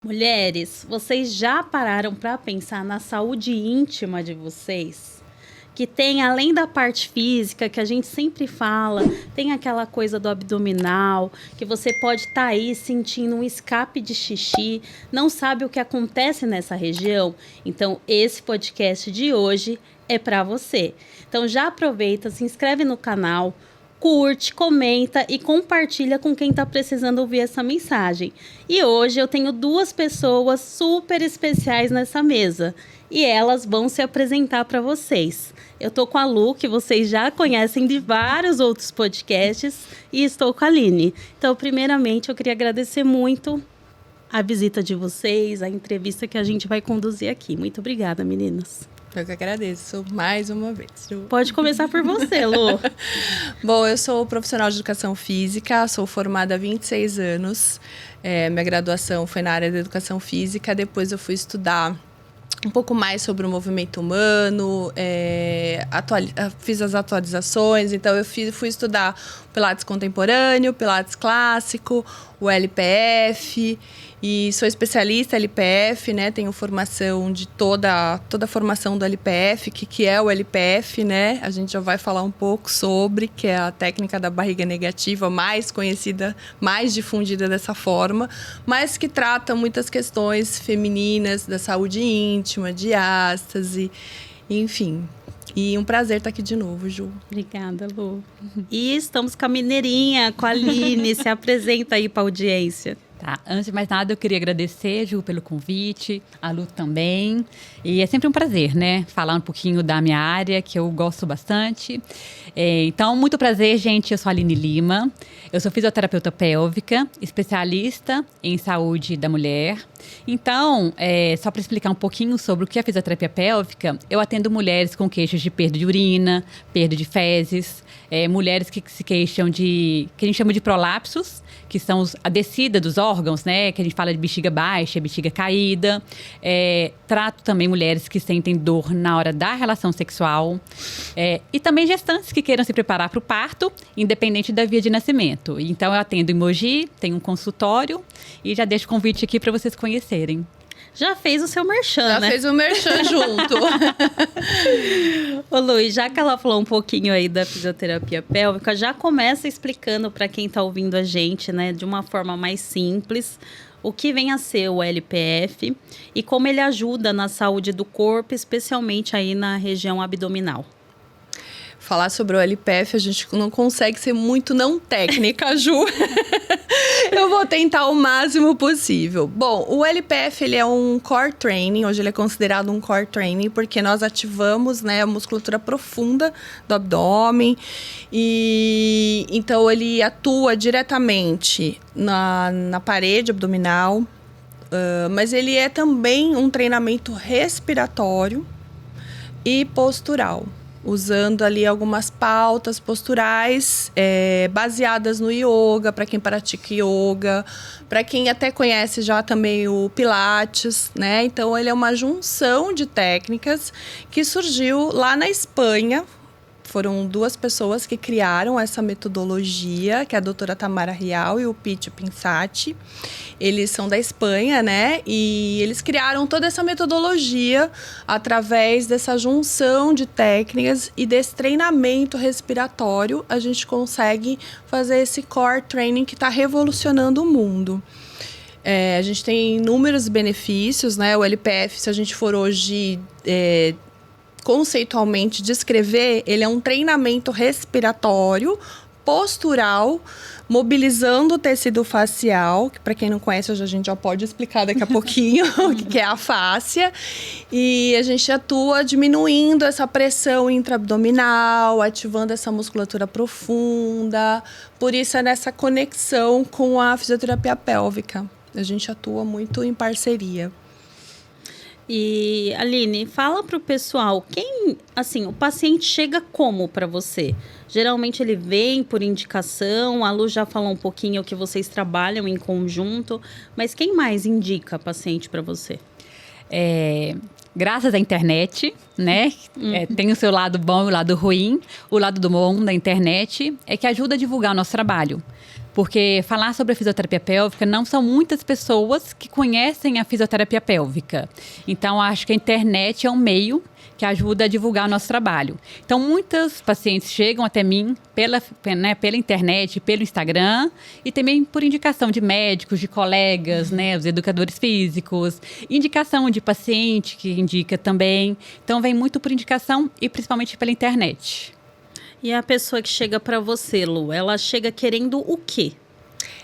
Mulheres, vocês já pararam para pensar na saúde íntima de vocês? Que tem, além da parte física, que a gente sempre fala, tem aquela coisa do abdominal, que você pode estar aí sentindo um escape de xixi, não sabe o que acontece nessa região? Então, esse podcast de hoje é para você. Então, já aproveita, se inscreve no canal, curte, comenta e compartilha com quem está precisando ouvir essa mensagem. E hoje eu tenho duas pessoas super especiais nessa mesa e elas vão se apresentar para vocês. Eu tô com a Lu, que vocês já conhecem de vários outros podcasts, e estou com a Aline. Então, primeiramente, eu queria agradecer muito a visita de vocês, a entrevista que a gente vai conduzir aqui. Muito obrigada, meninas. Eu que agradeço mais uma vez. Pode começar por você, Lu. Bom, eu sou profissional de educação física, sou formada há 26 anos. Minha graduação foi na área da educação física. Depois eu fui estudar um pouco mais sobre o movimento humano, fiz as atualizações. Então, eu fui estudar Pilates contemporâneo, Pilates clássico, o LPF. E sou especialista em LPF, né? Tenho formação de toda a formação do LPF. O que é o LPF, né? A gente já vai falar um pouco sobre, que é a técnica da barriga negativa mais conhecida, mais difundida dessa forma, mas que trata muitas questões femininas, da saúde íntima, diástase, enfim. E um prazer estar aqui de novo, Ju. Obrigada, Lu. E estamos com a mineirinha, com a Aline. Se apresenta aí para a audiência. Tá, antes de mais nada, eu queria agradecer, Ju, pelo convite, a Lu também. E é sempre um prazer, né? Falar um pouquinho da minha área, que eu gosto bastante. Então, muito prazer, gente. Eu sou a Aline Lima. Eu sou fisioterapeuta pélvica, especialista em saúde da mulher. Então, só para explicar um pouquinho sobre o que é a fisioterapia pélvica, eu atendo mulheres com queixas de perda de urina, perda de fezes, mulheres que se queixam de, que a gente chama de prolapsos, que são a descida dos órgãos, né? Que a gente fala de bexiga baixa, bexiga caída. Trato também mulheres que sentem dor na hora da relação sexual. E também gestantes que queiram se preparar para o parto, independente da via de nascimento. Então, eu atendo em Mogi, tenho um consultório e já deixo o convite aqui para vocês conhecerem. Já fez o seu merchan, né? Já fez o merchan junto. Ô, Luiz, já que ela falou um pouquinho aí da fisioterapia pélvica, já começa explicando para quem está ouvindo a gente, né, de uma forma mais simples, o que vem a ser o LPF e como ele ajuda na saúde do corpo, especialmente aí na região abdominal. Falar sobre o LPF, a gente não consegue ser muito não técnica, Ju. Eu vou tentar o máximo possível. Bom, o LPF, ele é um core training. Hoje ele é considerado um core training porque nós ativamos, né, a musculatura profunda do abdômen. E então ele atua diretamente na parede abdominal. Mas ele é também um treinamento respiratório e postural, usando ali algumas pautas posturais baseadas no yoga, para quem pratica yoga, para quem até conhece já também o Pilates, né? Então, ele é uma junção de técnicas que surgiu lá na Espanha. Foram duas pessoas que criaram essa metodologia, que é a doutora Tamara Rial e o Picho Pinsati. Eles são da Espanha, né? E eles criaram toda essa metodologia através dessa junção de técnicas e desse treinamento respiratório. A gente consegue fazer esse core training que está revolucionando o mundo. A gente tem inúmeros benefícios, né? O LPF, se a gente for hoje conceitualmente descrever, ele é um treinamento respiratório, postural, mobilizando o tecido facial, que para quem não conhece, a gente já pode explicar daqui a pouquinho o que é a fáscia. E a gente atua diminuindo essa pressão intraabdominal, ativando essa musculatura profunda. Por isso é nessa conexão com a fisioterapia pélvica. A gente atua muito em parceria. E, Aline, fala para o pessoal, o paciente chega como para você? Geralmente ele vem por indicação, a Lu já falou um pouquinho que vocês trabalham em conjunto, mas quem mais indica paciente para você? Graças à internet, né? Tem o seu lado bom e o lado ruim. O lado do bom da internet é que ajuda a divulgar o nosso trabalho. Porque falar sobre a fisioterapia pélvica não são muitas pessoas que conhecem a fisioterapia pélvica. Então, acho que a internet é um meio que ajuda a divulgar o nosso trabalho. Então, muitos pacientes chegam até mim pela internet, pelo Instagram e também por indicação de médicos, de colegas, né, os educadores físicos, indicação de paciente que indica também. Então, vem muito por indicação e principalmente pela internet. E a pessoa que chega para você, Lu, ela chega querendo o quê?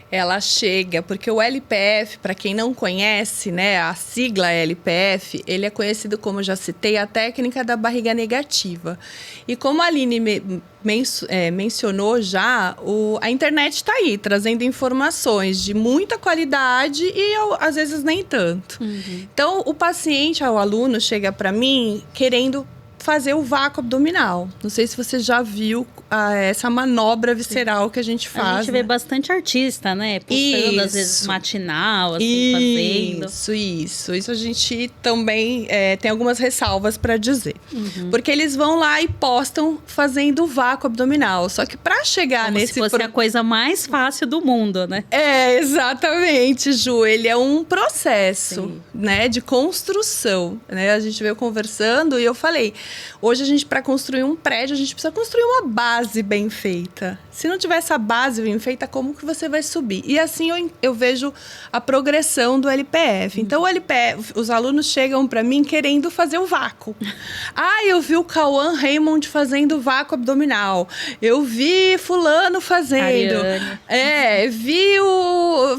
Ela chega, porque o LPF, para quem não conhece, né, a sigla LPF, ele é conhecido como, já citei, a técnica da barriga negativa. E como a Aline mencionou já, a internet está aí, trazendo informações de muita qualidade e às vezes nem tanto. Então, o paciente, o aluno, chega para mim querendo fazer o vácuo abdominal. Não sei se você já viu essa manobra visceral que a gente faz. A gente vê bastante artista, né? Postando, às vezes, matinal, assim, fazendo. Isso a gente também tem algumas ressalvas para dizer. Porque eles vão lá e postam fazendo o vácuo abdominal. Só que para chegar como nesse... se fosse a coisa mais fácil do mundo, né? Exatamente, Ju. Ele é um processo, né, de construção. Né? A gente veio conversando e eu falei... Hoje, para construir um prédio, a gente precisa construir uma base bem feita. Se não tiver essa base bem feita, como que você vai subir? E assim eu vejo a progressão do LPF. Então, o LPF, os alunos chegam para mim querendo fazer o vácuo. Eu vi o Cauã Raymond fazendo vácuo abdominal. Eu vi fulano fazendo. Vi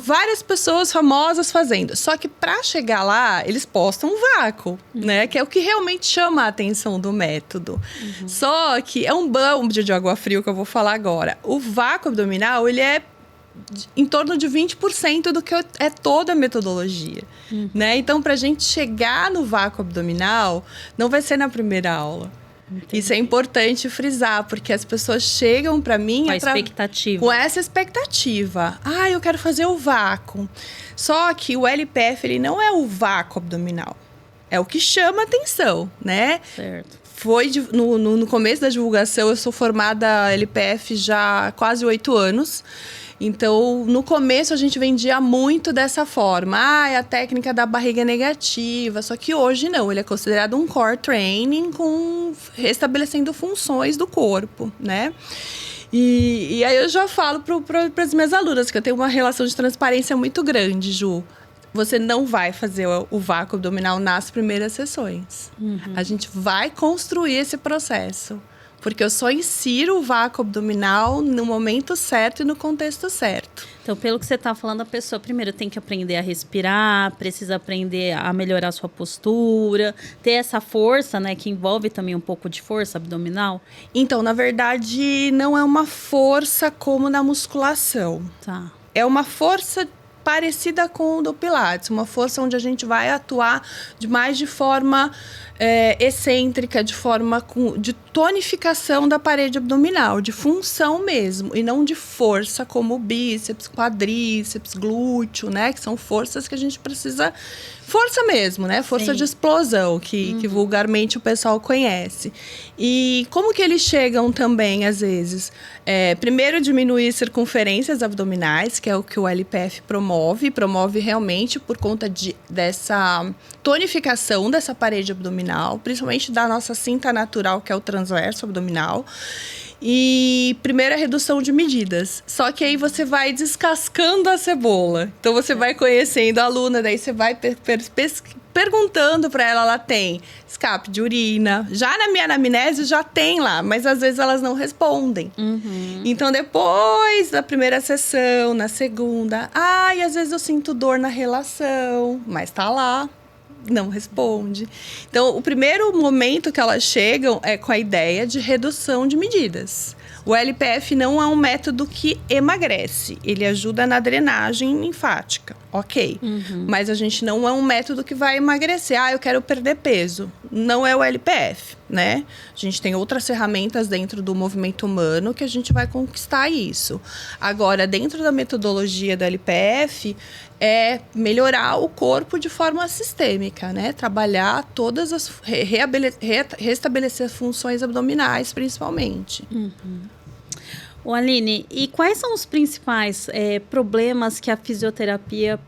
várias pessoas famosas fazendo. Só que para chegar lá, eles postam um vácuo, né? Que é o que realmente chama a atenção do método. Só que é um balde de água fria que eu vou falar agora. O vácuo abdominal, ele é em torno de 20% do que é toda a metodologia, né? Então, para a gente chegar no vácuo abdominal, não vai ser na primeira aula. Entendi. Isso é importante frisar, porque as pessoas chegam para mim com essa expectativa. Eu quero fazer o vácuo. Só que o LPF, ele não é o vácuo abdominal. É o que chama atenção, né? Certo. No começo da divulgação, eu sou formada LPF já há quase 8 anos. Então, no começo, a gente vendia muito dessa forma. É a técnica da barriga negativa. Só que hoje, não. Ele é considerado um core training restabelecendo funções do corpo, né? E aí, eu já falo para as minhas alunas que eu tenho uma relação de transparência muito grande, Ju. Você não vai fazer o vácuo abdominal nas primeiras sessões. A gente vai construir esse processo. Porque eu só insiro o vácuo abdominal no momento certo e no contexto certo. Então, pelo que você está falando, a pessoa primeiro tem que aprender a respirar, precisa aprender a melhorar a sua postura, ter essa força, né, que envolve também um pouco de força abdominal. Então, na verdade, não é uma força como na musculação. Tá. É uma força parecida com o do Pilates, uma força onde a gente vai atuar de forma excêntrica, de tonificação da parede abdominal, de função mesmo, e não de força como o bíceps, quadríceps, glúteo, né? Que são forças que a gente precisa... Força mesmo, né? Força de explosão, que vulgarmente o pessoal conhece. E como que eles chegam também, às vezes? Primeiro, diminuir circunferências abdominais, que é o que o LPF promove realmente por conta dessa tonificação dessa parede abdominal, principalmente da nossa cinta natural, que é o transverso abdominal. E primeiro a redução de medidas. Só que aí você vai descascando a cebola. Então você vai conhecendo a aluna, daí você vai perguntando para ela tem escape de urina. Já na minha anamnese já tem lá, mas às vezes elas não respondem. Então depois da primeira sessão, na segunda, às vezes eu sinto dor na relação, mas tá lá. Não responde. Então, o primeiro momento que elas chegam é com a ideia de redução de medidas. O LPF não é um método que emagrece. Ele ajuda na drenagem linfática. Ok. Mas a gente não é um método que vai emagrecer. Eu quero perder peso. Não é o LPF, né? A gente tem outras ferramentas dentro do movimento humano que a gente vai conquistar isso. Agora, dentro da metodologia do LPF, é melhorar o corpo de forma sistêmica, né? Trabalhar todas as... restabelecer funções abdominais, principalmente. Ô Aline, e quais são os principais problemas que a fisioterapia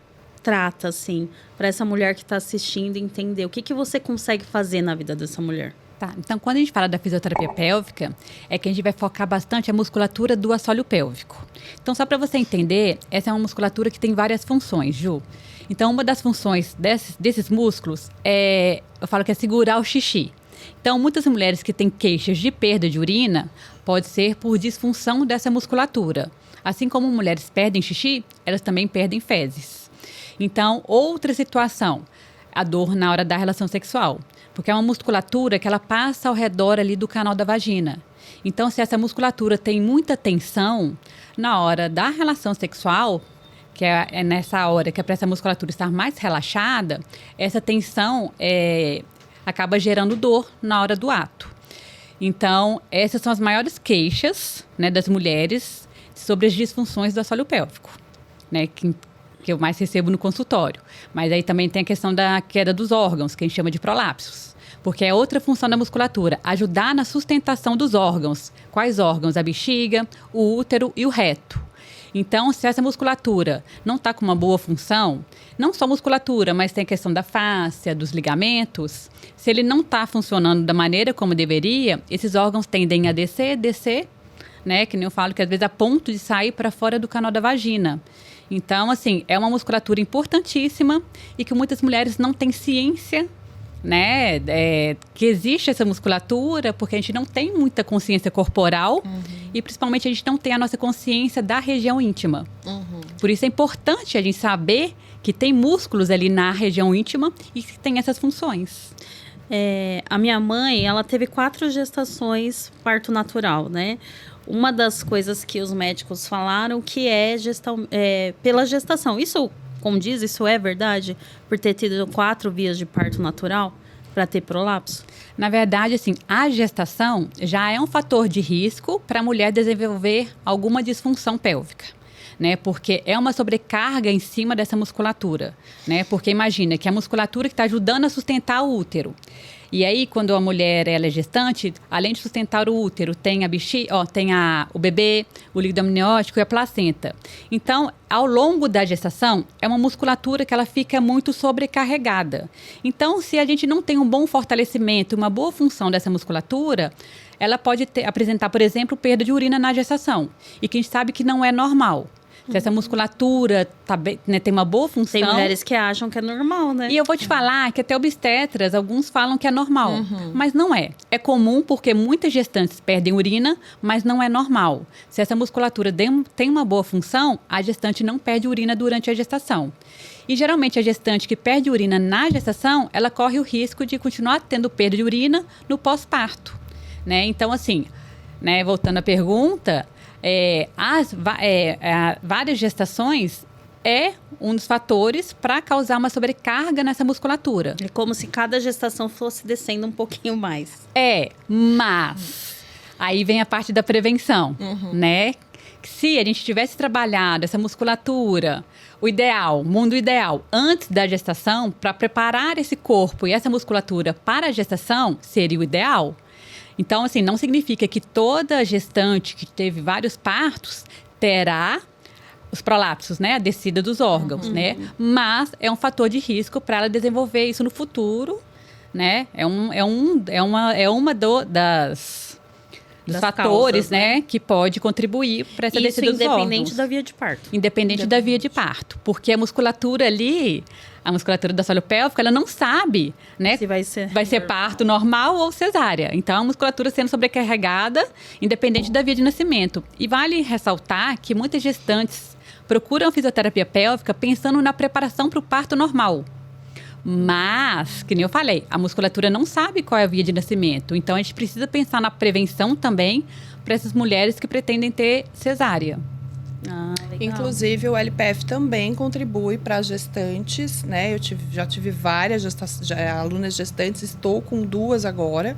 trata, assim, para essa mulher que está assistindo entender? O que você consegue fazer na vida dessa mulher? Tá, então quando a gente fala da fisioterapia pélvica, é que a gente vai focar bastante a musculatura do assoalho pélvico. Então, só para você entender, essa é uma musculatura que tem várias funções, Ju. Então, uma das funções desses músculos eu falo que é segurar o xixi. Então, muitas mulheres que têm queixas de perda de urina, pode ser por disfunção dessa musculatura. Assim como mulheres perdem xixi, elas também perdem fezes. Então, outra situação, a dor na hora da relação sexual. Porque é uma musculatura que ela passa ao redor ali do canal da vagina. Então, se essa musculatura tem muita tensão, na hora da relação sexual, que é nessa hora que é para essa musculatura estar mais relaxada, essa tensão acaba gerando dor na hora do ato. Então, essas são as maiores queixas, né, das mulheres sobre as disfunções do assoalho pélvico, né, que eu mais recebo no consultório. Mas aí também tem a questão da queda dos órgãos, que a gente chama de prolapsos. Porque é outra função da musculatura, ajudar na sustentação dos órgãos. Quais órgãos? A bexiga, o útero e o reto. Então, se essa musculatura não está com uma boa função, não só musculatura, mas tem a questão da fáscia, dos ligamentos, se ele não está funcionando da maneira como deveria, esses órgãos tendem a descer, né? Que nem eu falo, que às vezes a ponto de sair para fora do canal da vagina. Então, assim, é uma musculatura importantíssima e que muitas mulheres não têm ciência, né, que existe essa musculatura, porque a gente não tem muita consciência corporal e principalmente a gente não tem a nossa consciência da região íntima. Por isso é importante a gente saber que tem músculos ali na região íntima e que tem essas funções. A minha mãe, ela teve 4 gestações parto natural, né? Uma das coisas que os médicos falaram que pela gestação. Isso condiz, isso é verdade? Por ter tido 4 vias de parto natural para ter prolapso? Na verdade, assim, a gestação já é um fator de risco para a mulher desenvolver alguma disfunção pélvica, né? Porque é uma sobrecarga em cima dessa musculatura, né? Porque imagina que a musculatura que está ajudando a sustentar o útero. E aí, quando a mulher ela é gestante, além de sustentar o útero, tem a bexiga, tem o bebê, o líquido amniótico e a placenta. Então, ao longo da gestação, é uma musculatura que ela fica muito sobrecarregada. Então, se a gente não tem um bom fortalecimento, uma boa função dessa musculatura, ela pode apresentar, por exemplo, perda de urina na gestação. E que a gente sabe que não é normal. Se essa musculatura tem uma boa função... Tem mulheres que acham que é normal, né? E eu vou te falar que até obstetras, alguns falam que é normal. Mas não é. É comum porque muitas gestantes perdem urina, mas não é normal. Se essa musculatura tem uma boa função, a gestante não perde urina durante a gestação. E geralmente a gestante que perde urina na gestação, ela corre o risco de continuar tendo perda de urina no pós-parto, né? Então, assim, né, voltando à pergunta... várias gestações é um dos fatores para causar uma sobrecarga nessa musculatura. É como se cada gestação fosse descendo um pouquinho mais. Mas aí vem a parte da prevenção, né? Se a gente tivesse trabalhado essa musculatura, o mundo ideal, antes da gestação, para preparar esse corpo e essa musculatura para a gestação, seria o ideal. Então, assim, não significa que toda gestante que teve vários partos terá os prolapsos, né? A descida dos órgãos, né? Mas é um fator de risco para ela desenvolver isso no futuro, né? Dos fatores, causas, né? Que pode contribuir para essa descida dos órgãos. Independente da via de parto. Independente da via de parto. Porque a musculatura ali, a musculatura do assoalho pélvico, ela não sabe, né? Se vai ser parto normal ou cesárea. Então, a musculatura sendo sobrecarregada, independente da via de nascimento. E vale ressaltar que muitas gestantes procuram fisioterapia pélvica pensando na preparação para o parto normal. Mas, que nem eu falei, a musculatura não sabe qual é a via de nascimento. Então, a gente precisa pensar na prevenção também para essas mulheres que pretendem ter cesárea. Legal. Inclusive, o LPF também contribui para as gestantes, né? Já tive várias alunas gestantes, estou com 2 agora.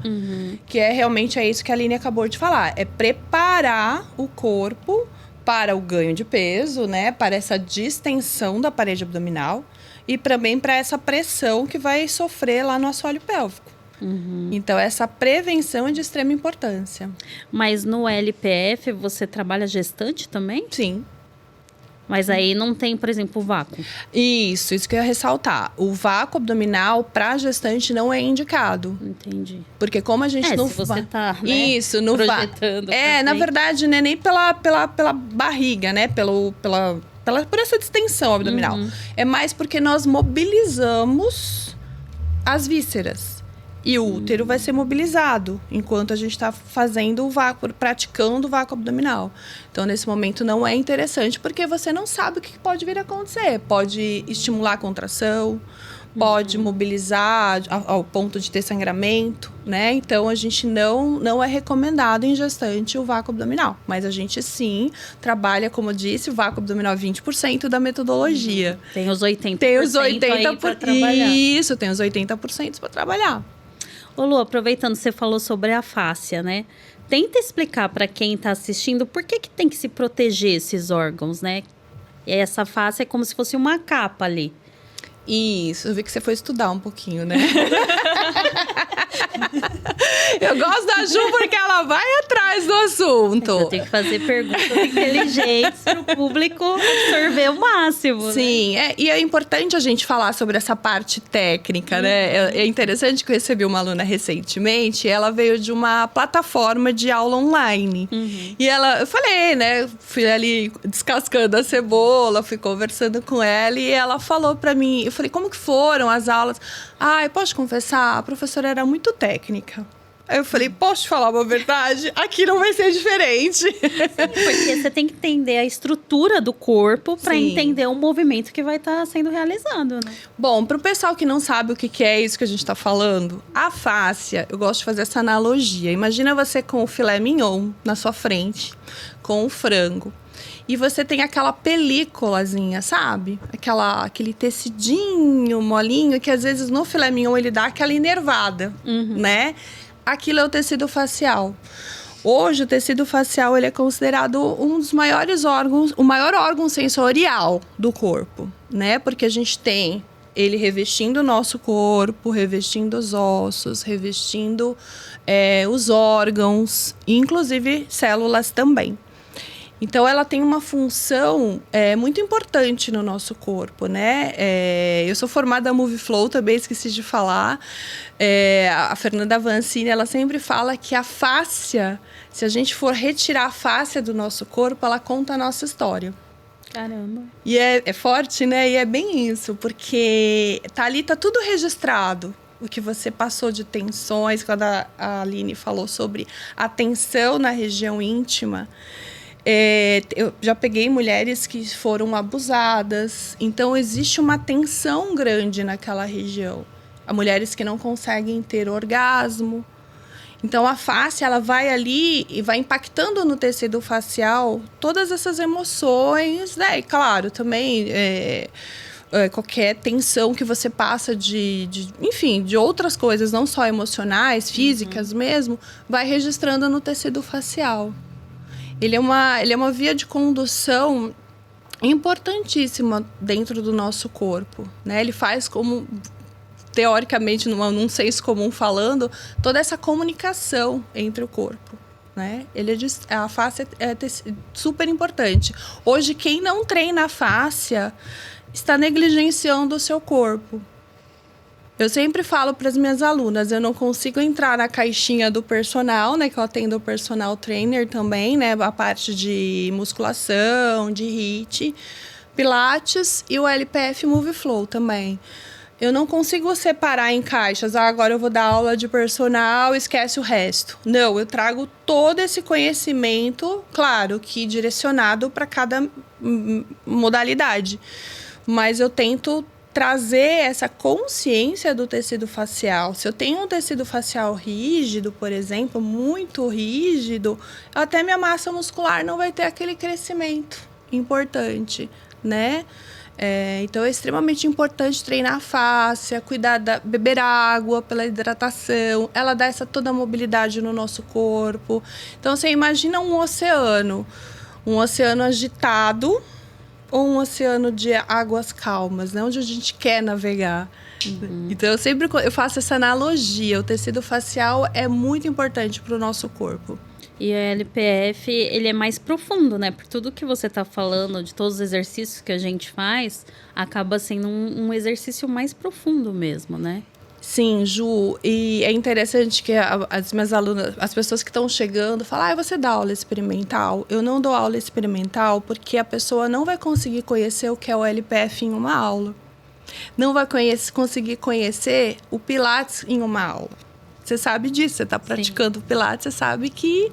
Que realmente isso que a Aline acabou de falar. É preparar o corpo para o ganho de peso, né? Para essa distensão da parede abdominal. E também para essa pressão que vai sofrer lá no assoalho pélvico. Então, essa prevenção é de extrema importância. Mas no LPF você trabalha gestante também? Sim. Mas aí não tem, por exemplo, o vácuo. Isso que eu ia ressaltar. O vácuo abdominal para gestante não é indicado. Entendi. Porque como a gente não... Se você tá, né, Isso, não projetando. na verdade, não é nem pela barriga, né? Por essa distensão abdominal. É mais porque nós mobilizamos as vísceras. E o útero vai ser mobilizado enquanto a gente está fazendo o vácuo, praticando o vácuo abdominal. Então, nesse momento, não é interessante, porque você não sabe o que pode vir a acontecer. Pode estimular a contração, pode mobilizar ao ponto de ter sangramento, né? Então, a gente não é recomendado em gestante o vácuo abdominal. Mas a gente, sim, trabalha, como eu disse, o vácuo abdominal 20% da metodologia. Tem os 80%. Tem os 80% para trabalhar. Isso, tem os 80% para trabalhar. Ô Lu, aproveitando, você falou sobre a fáscia, né? Tenta explicar para quem está assistindo por que tem que se proteger esses órgãos, né? Essa fáscia é como se fosse uma capa ali. Isso, eu vi que você foi estudar um pouquinho, né? Eu gosto da Ju porque ela vai atrás do assunto. Eu tenho que fazer perguntas inteligentes para o público absorver o máximo. Sim, né? E é importante a gente falar sobre essa parte técnica, né? É interessante que eu recebi uma aluna recentemente, ela veio de uma plataforma de aula online. E eu falei, né? Fui ali descascando a cebola, fui conversando com ela e ela falou pra mim, eu falei, como que foram as aulas? Eu posso confessar, a professora era muito técnica. Aí eu falei, posso te falar uma verdade? Aqui não vai ser diferente. Porque você tem que entender a estrutura do corpo para entender o movimento que vai estar sendo realizado, né? Bom, para o pessoal que não sabe o que é isso que a gente está falando, a fáscia, eu gosto de fazer essa analogia. Imagina você com o filé mignon na sua frente, com o frango. E você tem aquela películazinha, sabe? Aquele tecidinho molinho que às vezes no filé mignon ele dá aquela enervada, né? Aquilo é o tecido facial. Hoje o tecido facial ele é considerado um dos maiores órgãos, o maior órgão sensorial do corpo, né? Porque a gente tem ele revestindo o nosso corpo, revestindo os ossos, revestindo os órgãos, inclusive células também. Então, ela tem uma função muito importante no nosso corpo, né? Eu sou formada na MoveFlow, também esqueci de falar. A Fernanda Vancini, ela sempre fala que a fáscia, se a gente for retirar a fáscia do nosso corpo, ela conta a nossa história. Caramba. E é forte, né? E é bem isso, porque ali tá tudo registrado. O que você passou de tensões, quando a Aline falou sobre a tensão na região íntima. Eu já peguei mulheres que foram abusadas, então existe uma tensão grande naquela região. Há mulheres que não conseguem ter orgasmo. Então a face ela vai ali e vai impactando no tecido facial todas essas emoções, né? E claro, também qualquer tensão que você passa enfim, de outras coisas, não só emocionais, físicas mesmo, vai registrando no tecido facial. Ele é uma via de condução importantíssima dentro do nosso corpo, né? Ele faz como, teoricamente, num senso comum falando, toda essa comunicação entre o corpo, né? A fáscia é super importante. Hoje, quem não treina a fáscia está negligenciando o seu corpo. Eu sempre falo para as minhas alunas, eu não consigo entrar na caixinha do personal, né? Que eu atendo o personal trainer também, né? A parte de musculação, de HIIT, Pilates e o LPF MoveFlow também. Eu não consigo separar em caixas. Agora eu vou dar aula de personal, esquece o resto. Não, eu trago todo esse conhecimento, claro, que direcionado para cada modalidade. Mas eu tento trazer essa consciência do tecido facial. Se eu tenho um tecido facial rígido, por exemplo, muito rígido, até minha massa muscular não vai ter aquele crescimento importante, né? Então é extremamente importante treinar a fáscia, beber água pela hidratação, ela dá toda a mobilidade no nosso corpo. Então você imagina um oceano agitado, ou um oceano de águas calmas, né? Onde a gente quer navegar. Então, eu faço essa analogia. O tecido facial é muito importante para o nosso corpo. E o LPF, ele é mais profundo, né? Por tudo que você tá falando, de todos os exercícios que a gente faz, acaba sendo um exercício mais profundo mesmo, né? Sim, Ju, e é interessante que as minhas alunas, as pessoas que estão chegando, falam, você dá aula experimental? Eu não dou aula experimental porque a pessoa não vai conseguir conhecer o que é o LPF em uma aula. Não vai conseguir conhecer o Pilates em uma aula. Você sabe disso, você está praticando Pilates, você sabe que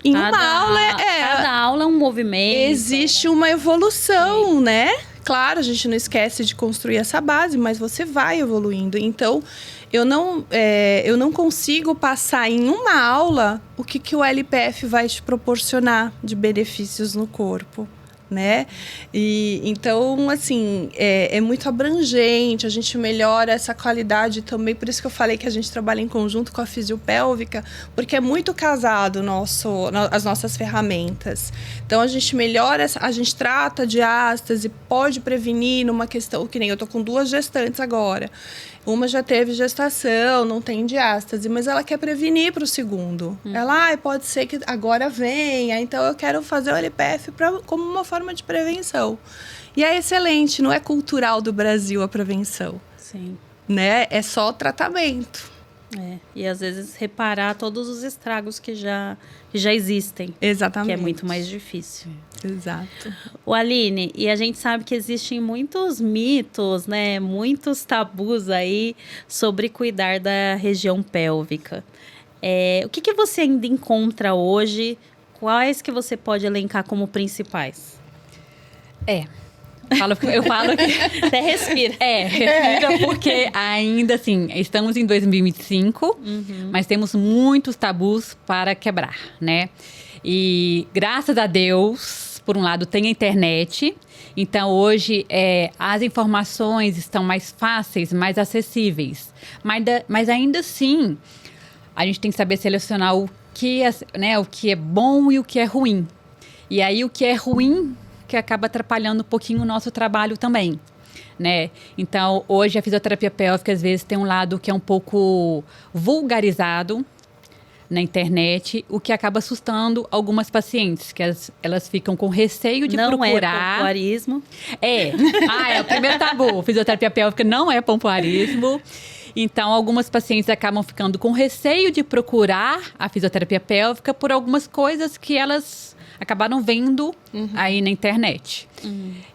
em uma aula cada aula é um movimento. Existe uma evolução, né? Claro, a gente não esquece de construir essa base, mas você vai evoluindo. Então, eu não consigo passar em uma aula o que o LPF vai te proporcionar de benefícios no corpo, né? E então, assim, é muito abrangente, a gente melhora essa qualidade também, por isso que eu falei que a gente trabalha em conjunto com a fisiopélvica, porque é muito casado as nossas ferramentas. Então, a gente melhora, a gente trata diástase, pode prevenir numa questão, que nem eu tô com 2 gestantes agora. Uma já teve gestação, não tem diástase, mas ela quer prevenir para o segundo. Ela, pode ser que agora venha, então eu quero fazer o LPF como uma forma de prevenção. E é excelente, não é cultural do Brasil a prevenção. Sim. Né? É só tratamento. E às vezes reparar todos os estragos que já existem. Exatamente. Que é muito mais difícil. Exato. O Aline, e a gente sabe que existem muitos mitos, né? Muitos tabus aí sobre cuidar da região pélvica. O que você ainda encontra hoje? Quais que você pode elencar como principais? Eu falo que... Até respira. Respira porque ainda assim, estamos em 2025, mas temos muitos tabus para quebrar, né? E graças a Deus, por um lado, tem a internet. Então, hoje, as informações estão mais fáceis, mais acessíveis. Mas ainda assim, a gente tem que saber selecionar o que é bom e o que é ruim. E aí, o que é ruim que acaba atrapalhando um pouquinho o nosso trabalho também, né? Então, hoje a fisioterapia pélvica, às vezes, tem um lado que é um pouco vulgarizado na internet, o que acaba assustando algumas pacientes, que elas ficam com receio de procurar. Não é pompoarismo. É o primeiro tabu. Fisioterapia pélvica não é pompoarismo. Então, algumas pacientes acabam ficando com receio de procurar a fisioterapia pélvica por algumas coisas que elas acabaram vendo aí na internet.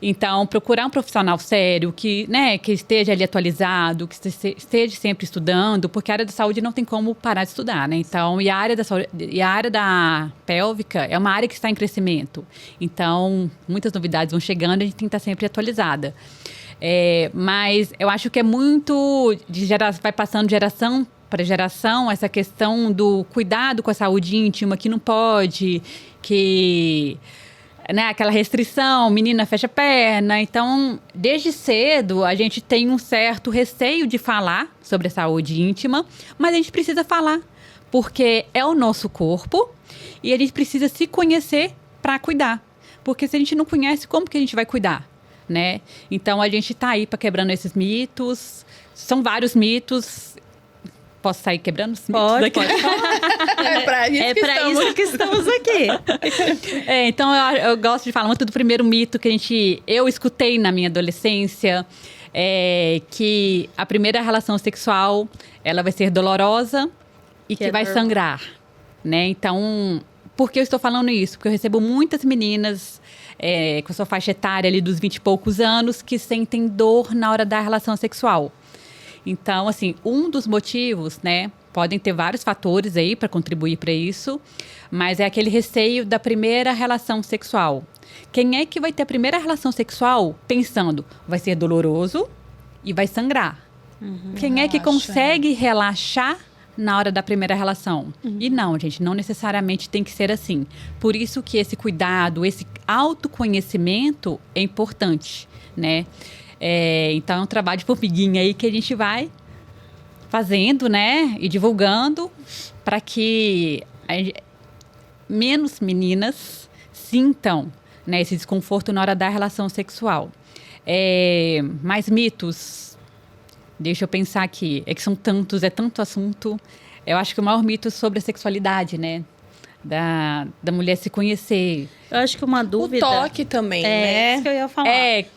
Então, procurar um profissional sério, que esteja ali atualizado, que esteja sempre estudando, porque a área da saúde não tem como parar de estudar, né? Então, e a área da pélvica é uma área que está em crescimento. Então, muitas novidades vão chegando, a gente tem que estar sempre atualizada. Mas eu acho que é muito vai passando de geração para geração essa questão do cuidado com a saúde íntima, que não pode, aquela restrição, menina fecha a perna. Então, desde cedo, a gente tem um certo receio de falar sobre a saúde íntima, mas a gente precisa falar, porque é o nosso corpo e a gente precisa se conhecer para cuidar. Porque se a gente não conhece, como que a gente vai cuidar, né? Então, a gente está aí para quebrando esses mitos. São vários mitos. Posso sair quebrando os mitos pode, aqui? Pode falar. Isso que estamos aqui. Então, eu gosto de falar muito do primeiro mito que eu escutei na minha adolescência, que a primeira relação sexual ela vai ser dolorosa e que vai sangrar, né? Então, por que eu estou falando isso? Porque eu recebo muitas meninas com a sua faixa etária ali dos 20 e poucos anos que sentem dor na hora da relação sexual. Então, assim, um dos motivos, né? Podem ter vários fatores aí para contribuir para isso, mas é aquele receio da primeira relação sexual. Quem é que vai ter a primeira relação sexual pensando, vai ser doloroso e vai sangrar? Quem é que consegue relaxar na hora da primeira relação? E não, gente, não necessariamente tem que ser assim. Por isso que esse cuidado, esse autoconhecimento é importante, né? Então, é um trabalho de formiguinha aí que a gente vai fazendo, né? E divulgando para que menos meninas sintam, né, esse desconforto na hora da relação sexual. Mais mitos. Deixa eu pensar aqui. É que são tantos, é tanto assunto. Eu acho que o maior mito é sobre a sexualidade, né? Da mulher se conhecer. Eu acho que uma dúvida... O toque também, É né? isso que eu ia falar.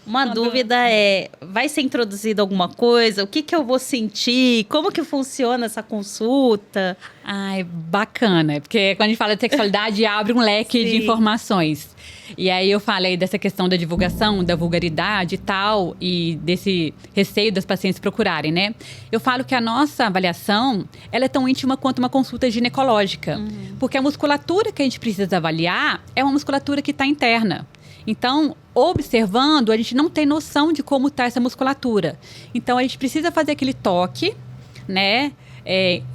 Uma dúvida é, vai ser introduzido alguma coisa? O que eu vou sentir? Como que funciona essa consulta? Ai, bacana. Porque quando a gente fala de sexualidade, abre um leque de Sim. informações. E aí eu falei dessa questão da divulgação, da vulgaridade e tal, e desse receio das pacientes procurarem, né? Eu falo que a nossa avaliação, ela é tão íntima quanto uma consulta ginecológica. Porque a musculatura que a gente precisa avaliar é uma musculatura que está interna. Então, observando, a gente não tem noção de como está essa musculatura. Então, a gente precisa fazer aquele toque, né?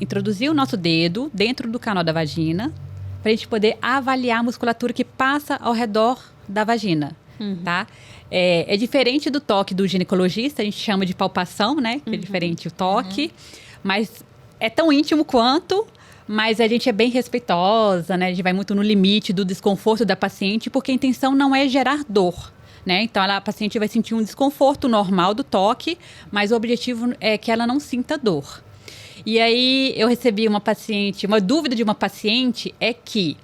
Introduzir o nosso dedo dentro do canal da vagina, para a gente poder avaliar a musculatura que passa ao redor da vagina, tá? É diferente do toque do ginecologista, a gente chama de palpação, né? Que é diferente o toque, mas é tão íntimo quanto, mas a gente é bem respeitosa, né? A gente vai muito no limite do desconforto da paciente, porque a intenção não é gerar dor, né? Então, a paciente vai sentir um desconforto normal do toque, mas o objetivo é que ela não sinta dor. E aí, eu recebi uma dúvida de uma paciente é que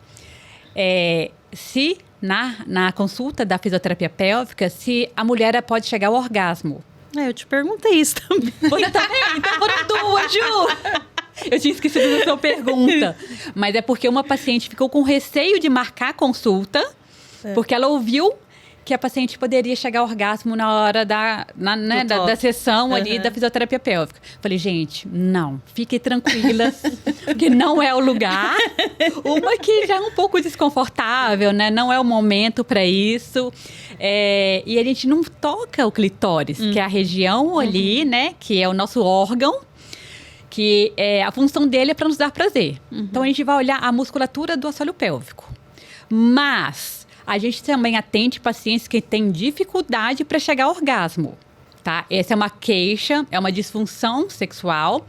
se na consulta da fisioterapia pélvica, se a mulher pode chegar ao orgasmo. Eu te perguntei isso também. Você também? Então foram duas, Ju! Eu tinha esquecido da sua pergunta. Mas é porque uma paciente ficou com receio de marcar a consulta, porque ela ouviu que a paciente poderia chegar ao orgasmo na hora da sessão ali da fisioterapia pélvica. Falei, gente, não, fiquem tranquilas, que não é o lugar. Uma que já é um pouco desconfortável, né? Não é o momento para isso. E a gente não toca o clitóris, que é a região ali, né? Que é o nosso órgão. Que a função dele é para nos dar prazer. Então, a gente vai olhar a musculatura do assoalho pélvico. Mas a gente também atende pacientes que têm dificuldade para chegar ao orgasmo, tá? Essa é uma queixa, é uma disfunção sexual,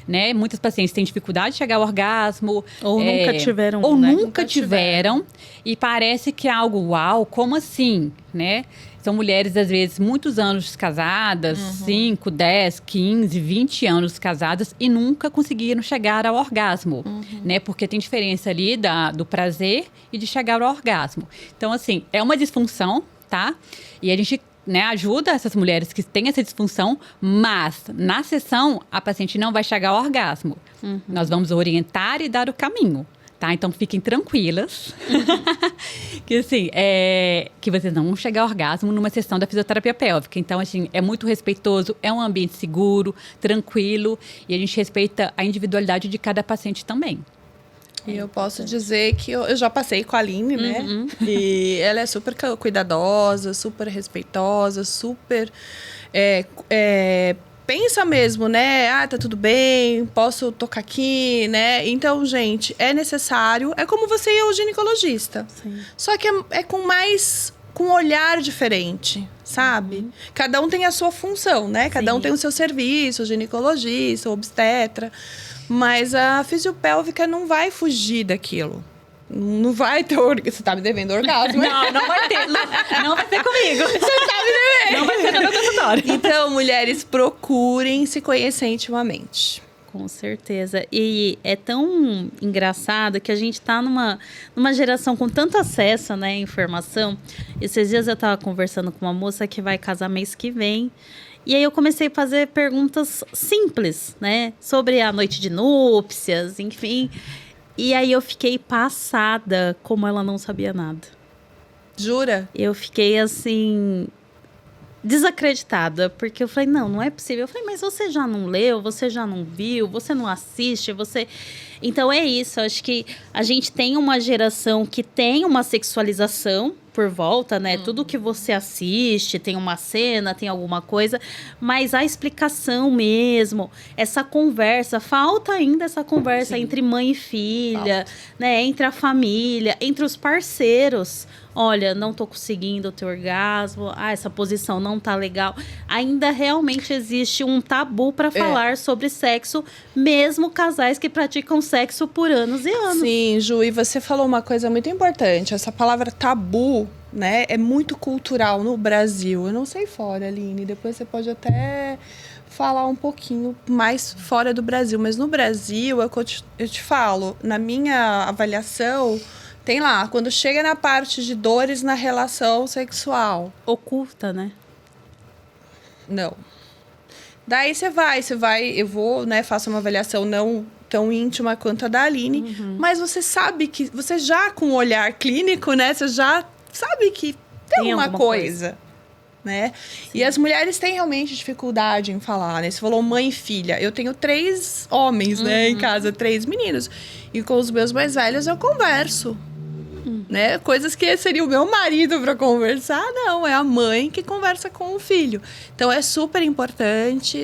né? Muitas pacientes têm dificuldade de chegar ao orgasmo. Ou nunca tiveram, ou né? nunca tiveram. E parece que é algo, uau, como assim, né? São mulheres, às vezes, muitos anos casadas, 5, 10, 15, 20 anos casadas e nunca conseguiram chegar ao orgasmo, né? Porque tem diferença ali do prazer e de chegar ao orgasmo. Então, assim, é uma disfunção, tá? E a gente, né, ajuda essas mulheres que têm essa disfunção, mas na sessão a paciente não vai chegar ao orgasmo. Nós vamos orientar e dar o caminho. Tá? Então, fiquem tranquilas. Que, assim, que vocês não vão chegar ao orgasmo numa sessão da fisioterapia pélvica. Então, assim, é muito respeitoso, é um ambiente seguro, tranquilo. E a gente respeita a individualidade de cada paciente também. E eu posso dizer que eu já passei com a Aline, né? E ela é super cuidadosa, super respeitosa, super... pensa mesmo, né? Ah, tá tudo bem, posso tocar aqui, né? Então, gente, é necessário. É como você ir ao ginecologista. Sim. Só que é com um olhar diferente, sabe? Cada um tem a sua função, né? Cada um tem o seu serviço, o ginecologista, o obstetra. Mas a fisiopélvica não vai fugir daquilo. Não vai ter Você tá me devendo orgasmo. Não vai ter. Não vai ser comigo. Você tá me devendo. Não vai ser no meu consultório. Então, mulheres, procurem se conhecer intimamente. Com certeza. E é tão engraçado que a gente tá numa geração com tanto acesso, né, à informação. Esses dias eu tava conversando com uma moça que vai casar mês que vem. E aí eu comecei a fazer perguntas simples, né? Sobre a noite de núpcias, enfim. E aí eu fiquei passada como ela não sabia nada. Jura? Eu fiquei assim... desacreditada, porque eu falei, não é possível. Eu falei, mas você já não leu, você já não viu, você não assiste, você... Então é isso, acho que a gente tem uma geração que tem uma sexualização por volta, né? Tudo que você assiste, tem uma cena, tem alguma coisa, mas a explicação mesmo, essa conversa, falta ainda essa conversa entre mãe e filha, né? Entre a família, entre os parceiros. Olha, não tô conseguindo ter orgasmo, essa posição não tá legal. Ainda realmente existe um tabu para falar sobre sexo, mesmo casais que praticam sexo por anos e anos. Sim, Ju, e você falou uma coisa muito importante. Essa palavra tabu, né, é muito cultural no Brasil. Eu não sei fora, Aline, depois você pode até falar um pouquinho mais fora do Brasil. Mas no Brasil, eu te falo, na minha avaliação, tem lá, quando chega na parte de dores na relação sexual. Oculta, né? Não. Daí você vai, eu vou, né, faço uma avaliação não tão íntima quanto a da Aline, mas você sabe que, você já com o olhar clínico, né, você já sabe que tem uma coisa. Né? E as mulheres têm realmente dificuldade em falar, né? Você falou mãe e filha. Eu tenho 3 homens, né, em casa, 3 meninos. E com os meus mais velhos eu converso. Né? Coisas que seria o meu marido para conversar, não, é a mãe que conversa com o filho. Então é super importante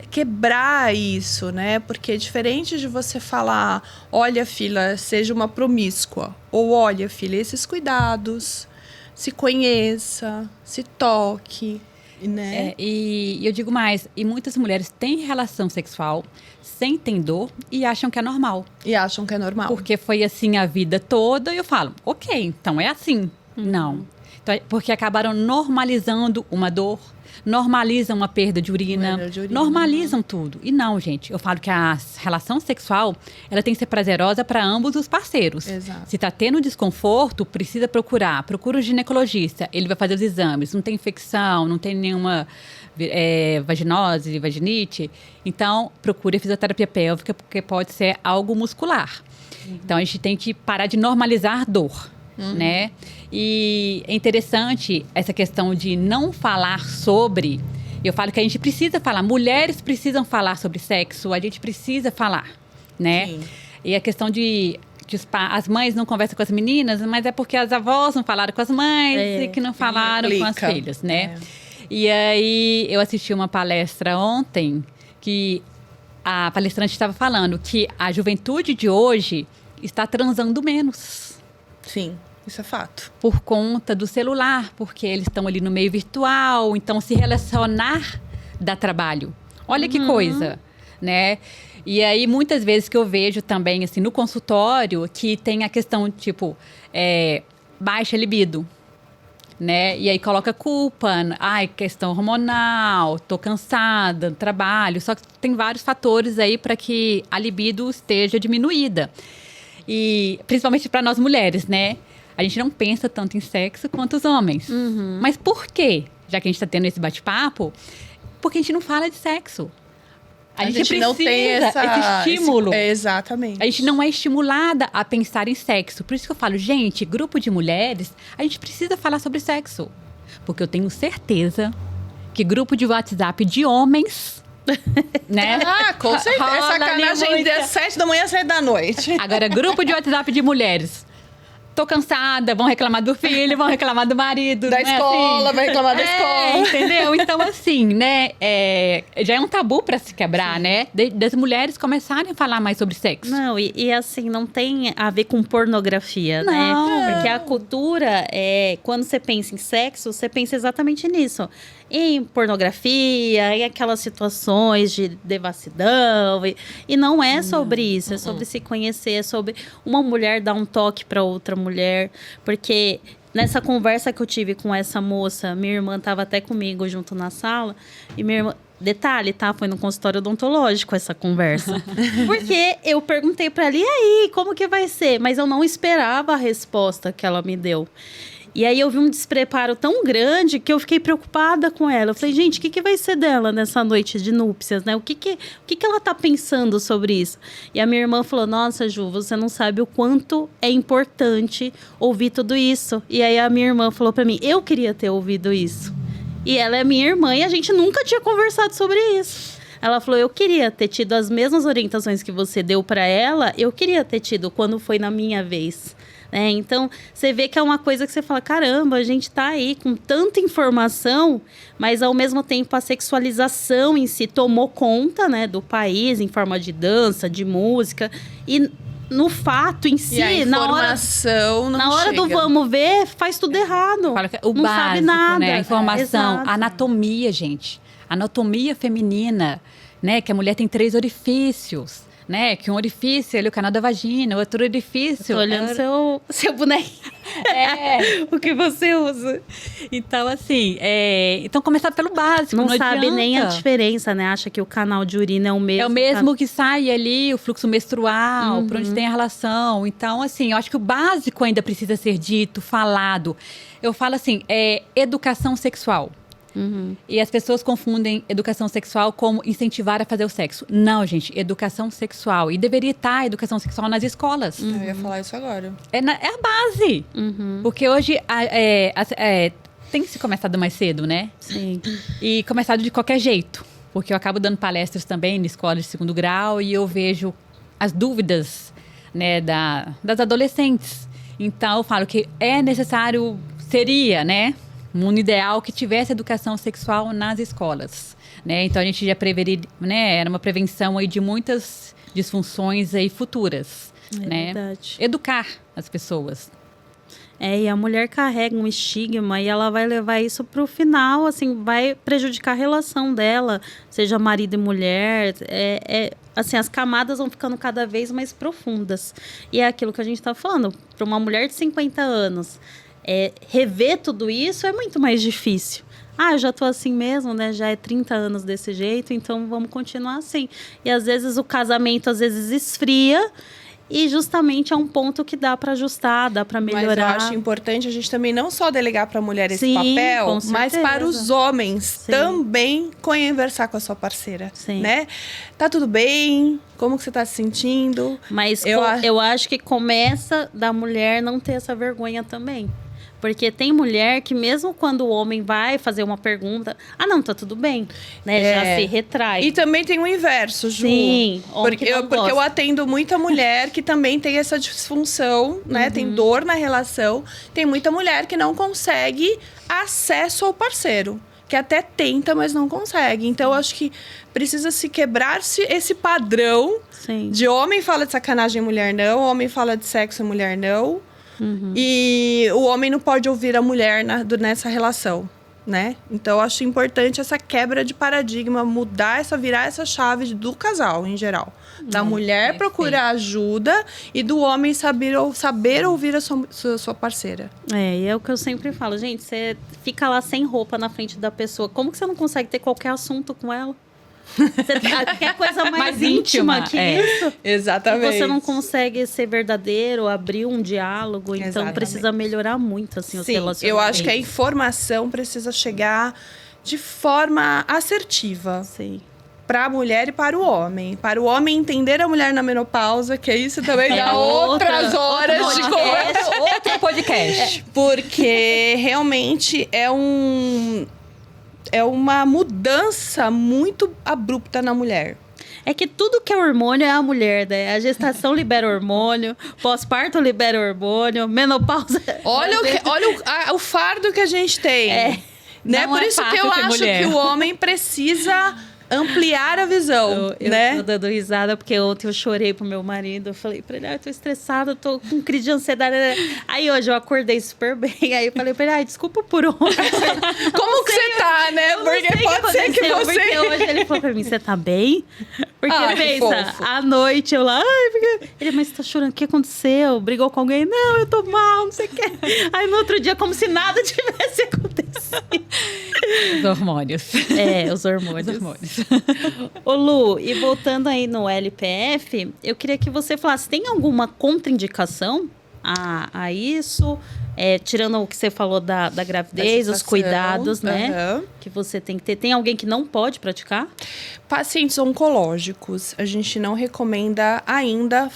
quebrar isso, né? Porque é diferente de você falar, olha, filha, seja uma promíscua, ou olha, filha, esses cuidados, se conheça, se toque, né? E eu digo mais, e muitas mulheres têm relação sexual, sentem dor e acham que é normal. E acham que é normal. Porque foi assim a vida toda e eu falo, ok, então é assim. Não. Então, porque acabaram normalizando uma dor, normalizam uma perda de urina, normalizam tudo. E não, gente, eu falo que a relação sexual, ela tem que ser prazerosa para ambos os parceiros. Exato. Se tá tendo desconforto, precisa procura o ginecologista, ele vai fazer os exames, não tem infecção, não tem nenhuma vaginose, vaginite, então procure a fisioterapia pélvica, porque pode ser algo muscular. Então a gente tem que parar de normalizar dor. Né? E é interessante essa questão de não falar sobre. Eu falo que a gente precisa falar, mulheres precisam falar sobre sexo, a gente precisa falar, né? Sim. E a questão de que as mães não conversam com as meninas, mas é porque as avós não falaram com as mães e que não falaram com as filhas, né? E aí eu assisti uma palestra ontem que a palestrante estava falando que a juventude de hoje está transando menos. Sim. Isso é fato. Por conta do celular, porque eles estão ali no meio virtual, então se relacionar dá trabalho. Olha que coisa, né? E aí, muitas vezes que eu vejo também, assim, no consultório, que tem a questão, tipo, baixa libido, né? E aí coloca culpa, questão hormonal, tô cansada, trabalho. Só que tem vários fatores aí para que a libido esteja diminuída. E principalmente para nós mulheres, né? A gente não pensa tanto em sexo quanto os homens. Mas por quê? Já que a gente está tendo esse bate-papo, porque a gente não fala de sexo. A gente precisa não tem esse estímulo. Exatamente. A gente não é estimulada a pensar em sexo. Por isso que eu falo, gente, grupo de mulheres, a gente precisa falar sobre sexo. Porque eu tenho certeza que grupo de WhatsApp de homens, né? Com certeza. É sacanagem das 7 da manhã às 7 da noite. Agora, grupo de WhatsApp de mulheres. Tô cansada, vão reclamar do filho, vão reclamar do marido. Da escola, assim? Vai reclamar da escola. Entendeu? Então, assim, né? Já é um tabu pra se quebrar, né? Das mulheres começarem a falar mais sobre sexo. Não, e assim, não tem a ver com pornografia, né? Porque a cultura, quando você pensa em sexo, você pensa exatamente nisso. Em pornografia, em aquelas situações de devassidão. E não é sobre isso, é sobre se conhecer, é sobre uma mulher dar um toque para outra mulher. Porque nessa conversa que eu tive com essa moça, minha irmã estava até comigo junto na sala, e minha irmã... Detalhe, tá? Foi no consultório odontológico essa conversa. Porque eu perguntei para ela, e aí, como que vai ser? Mas eu não esperava a resposta que ela me deu. E aí eu vi um despreparo tão grande que eu fiquei preocupada com ela. Eu falei, gente, o que vai ser dela nessa noite de núpcias, né? O que ela tá pensando sobre isso? E a minha irmã falou, nossa, Ju, você não sabe o quanto é importante ouvir tudo isso. E aí a minha irmã falou para mim, eu queria ter ouvido isso. E ela é minha irmã e a gente nunca tinha conversado sobre isso. Ela falou, eu queria ter tido as mesmas orientações que você deu para ela, eu queria ter tido quando foi na minha vez. Então, você vê que é uma coisa que você fala, caramba, a gente tá aí com tanta informação, mas ao mesmo tempo a sexualização em si tomou conta, né, do país, em forma de dança, de música, e no fato em si, na hora do vamos ver, faz tudo errado. O não básico, sabe nada. né? A informação, Exato. Anatomia, gente. Anatomia feminina, né? Que a mulher tem 3 orifícios. né? Que um orifício ali, o canal da vagina, outro orifício. Tô olhando seu bonequinho. O que você usa. Então, assim, então começar pelo básico. Não não sabe nem a adianta. diferença, né? Acha que o canal de urina é o mesmo. É o mesmo que sai ali, o fluxo menstrual, por onde tem a relação. Então, assim, eu acho que o básico ainda precisa ser dito, falado. Eu falo assim, educação sexual. E as pessoas confundem educação sexual como incentivar a fazer o sexo. Não, gente, educação sexual. E deveria estar a educação sexual nas escolas. Eu ia falar isso agora. É a base. Porque hoje tem que se começado mais cedo, né? Sim. E começado de qualquer jeito. Porque eu acabo dando palestras também na escola de segundo grau e eu vejo as dúvidas, né, das adolescentes. Então, eu falo que é necessário, seria, né, um mundo ideal que tivesse educação sexual nas escolas, né? Então, a gente já prevenir, né, era uma prevenção aí de muitas disfunções aí futuras, né? Verdade. Educar as pessoas. E a mulher carrega um estigma e ela vai levar isso pro final, assim, vai prejudicar a relação dela, seja marido e mulher. Assim, as camadas vão ficando cada vez mais profundas. E é aquilo que a gente tá falando, para uma mulher de 50 anos, rever tudo isso é muito mais difícil. Eu já tô assim mesmo, né? Já é 30 anos desse jeito, então vamos continuar assim. E às vezes o casamento esfria. E justamente é um ponto que dá para ajustar, dá para melhorar. Mas eu acho importante a gente também não só delegar para a mulher esse Sim, papel, com mas certeza. para os homens Sim. também conversar com a sua parceira, Sim. né? Tá tudo bem? Como que você tá se sentindo? Mas eu acho que começa da mulher não ter essa vergonha também. Porque tem mulher que mesmo quando o homem vai fazer uma pergunta, não, tá tudo bem, né? Já se retrai. E também tem o inverso, Ju. Sim, homem que não porque eu gosta. atendo muita mulher que também tem essa disfunção, né? Tem dor na relação. Tem muita mulher que não consegue acesso ao parceiro. Que até tenta, mas não consegue. Então, eu acho que precisa se quebrar esse padrão Sim. de homem fala de sacanagem, mulher não. Homem fala de sexo, mulher não. E o homem não pode ouvir a mulher nessa relação, né? Então, eu acho importante essa quebra de paradigma, virar essa chave do casal, em geral. Da mulher procurar ajuda e do homem saber ouvir a sua parceira. E é o que eu sempre falo. Gente, você fica lá sem roupa na frente da pessoa. Como que você não consegue ter qualquer assunto com ela? Qualquer coisa mais íntima que isso. Exatamente. E você não consegue ser verdadeiro, abrir um diálogo. Então, Exatamente. precisa melhorar muito, assim, os Sim, relacionamentos. eu acho que a informação precisa chegar de forma assertiva. Sim. Para a mulher e para o homem. Para o homem entender a mulher na menopausa, que isso também dá outras horas de conversa. Outro podcast. Porque realmente é uma mudança muito abrupta na mulher. É que tudo que é hormônio é a mulher, né? A gestação libera hormônio, pós-parto libera hormônio, menopausa... Olha o fardo que a gente tem. Né? Não Por é isso que fácil eu ser acho mulher. que o homem precisa ampliar a visão, Eu né? tô dando risada, porque ontem eu chorei pro meu marido. Eu falei pra ele, eu tô estressada, eu tô com crise de ansiedade. Aí hoje eu acordei super bem. Aí eu falei pra ele, desculpa por ontem. Como que você tá, né? Porque pode ser que você... Porque hoje ele falou pra mim, você tá bem? Porque Que pensa, fofo. à noite eu lá, ele, mas você tá chorando, o que aconteceu? Brigou com alguém? Não, eu tô mal, não sei o quê. Aí no outro dia, como se nada tivesse acontecido. Os hormônios. Os hormônios. Os hormônios. Ô Lu, e voltando aí no LPF, eu queria que você falasse, tem alguma contraindicação a isso? Tirando o que você falou da gravidez, os cuidados, né? Que você tem que ter. Tem alguém que não pode praticar? Pacientes oncológicos, a gente não recomenda ainda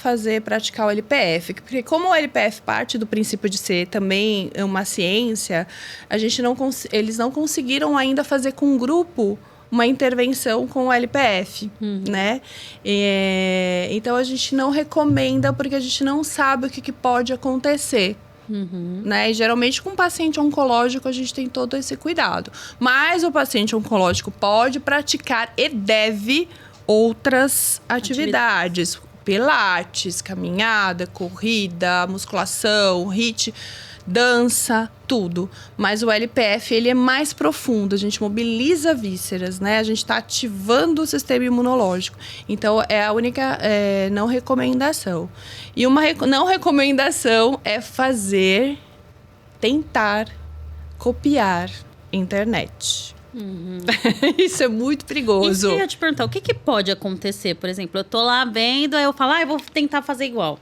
praticar o LPF. Porque como o LPF parte do princípio de ser também uma ciência, eles não conseguiram ainda fazer com um grupo uma intervenção com o LPF, né? Então, a gente não recomenda porque a gente não sabe o que pode acontecer. Né? E geralmente com paciente oncológico a gente tem todo esse cuidado. Mas o paciente oncológico pode praticar e deve outras atividades. Pilates, caminhada, corrida, musculação, HIIT. dança, tudo. Mas o LPF, ele é mais profundo, a gente mobiliza vísceras, né? A gente está ativando o sistema imunológico. Então, é a única não recomendação. E uma não recomendação é tentar copiar internet. Isso é muito perigoso. Isso que eu ia te perguntar, o que pode acontecer? Por exemplo, eu tô lá vendo, aí eu falo, eu vou tentar fazer igual.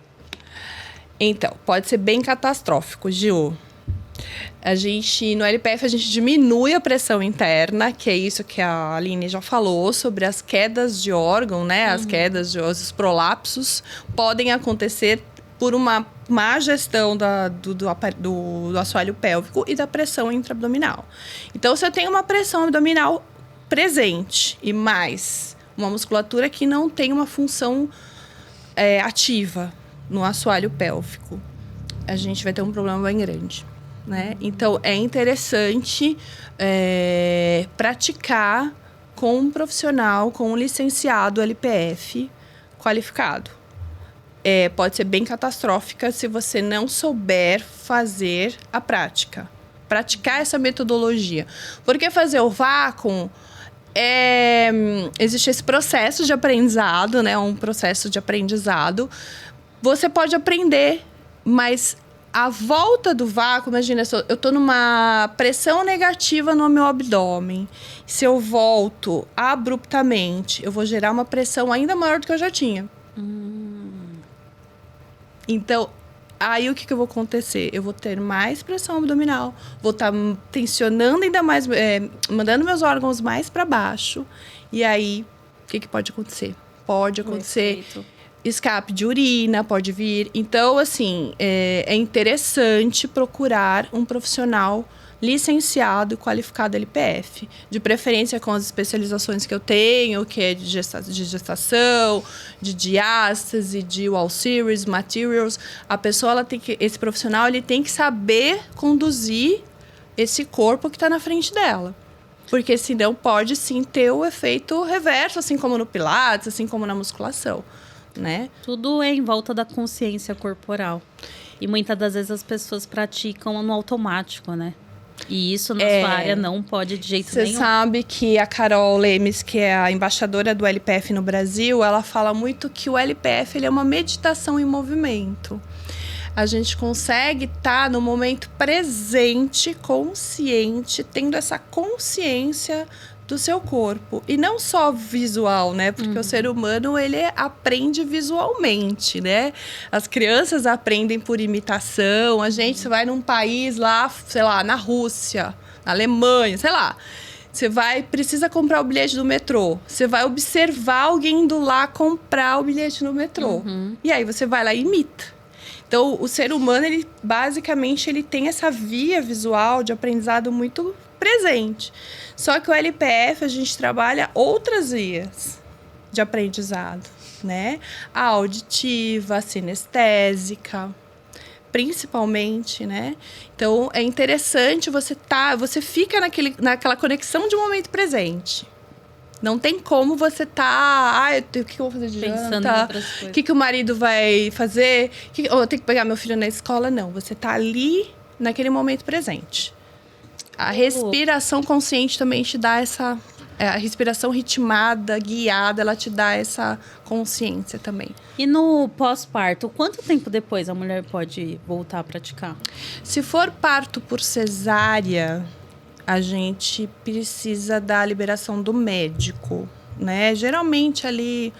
Então, pode ser bem catastrófico, Gil. No LPF, a gente diminui a pressão interna, que é isso que a Aline já falou, sobre as quedas de órgão, né? As quedas, os prolapsos podem acontecer por uma má gestão do assoalho pélvico e da pressão intraabdominal. Então, se eu tenho uma pressão abdominal presente e mais uma musculatura que não tem uma função ativa no assoalho pélvico, a gente vai ter um problema bem grande, né? Então, é interessante praticar com um profissional, com um licenciado LPF qualificado. Pode ser bem catastrófica se você não souber fazer a prática. Praticar essa metodologia. Porque fazer o vácuo, existe esse processo de aprendizado, né? Um processo de aprendizado. Você pode aprender, mas a volta do vácuo, imagina, eu estou numa pressão negativa no meu abdômen. Se eu volto abruptamente, eu vou gerar uma pressão ainda maior do que eu já tinha. Então, aí o que vai acontecer? Eu vou ter mais pressão abdominal, vou estar tensionando ainda mais, mandando meus órgãos mais para baixo. E aí, o que pode acontecer? Pode acontecer escape de urina, pode vir. Então, assim, é interessante procurar um profissional licenciado e qualificado LPF. De preferência com as especializações que eu tenho, que é de gestação, de diástase, de wall series, materials. A pessoa, esse profissional, ele tem que saber conduzir esse corpo que está na frente dela. Porque senão pode sim ter o efeito reverso, assim como no Pilates, assim como na musculação, né? Tudo é em volta da consciência corporal. E muitas das vezes as pessoas praticam no automático, né? E isso na sua área não pode de jeito nenhum. Você sabe que a Carol Lemes, que é a embaixadora do LPF no Brasil, ela fala muito que o LPF ele é uma meditação em movimento. A gente consegue estar no momento presente, consciente, tendo essa consciência do seu corpo. E não só visual, né? Porque o ser humano, ele aprende visualmente, né? As crianças aprendem por imitação. A gente, você vai num país lá, sei lá, na Rússia, na Alemanha, sei lá. Você precisa comprar o bilhete do metrô. Você vai observar alguém indo lá comprar o bilhete no metrô. E aí você vai lá e imita. Então, o ser humano, ele basicamente, ele tem essa via visual de aprendizado muito presente. Só que o LPF, a gente trabalha outras vias de aprendizado, né? A auditiva, a sinestésica, principalmente, né? Então, é interessante você fica naquela conexão de momento presente. Não tem como você o que eu vou fazer de janta? O que o marido vai fazer? Eu tenho que pegar meu filho na escola? Não, você tá ali naquele momento presente. A respiração consciente também te dá essa... a respiração ritmada, guiada, ela te dá essa consciência também. E no pós-parto, quanto tempo depois a mulher pode voltar a praticar? Se for parto por cesárea, a gente precisa da liberação do médico, né? Geralmente ali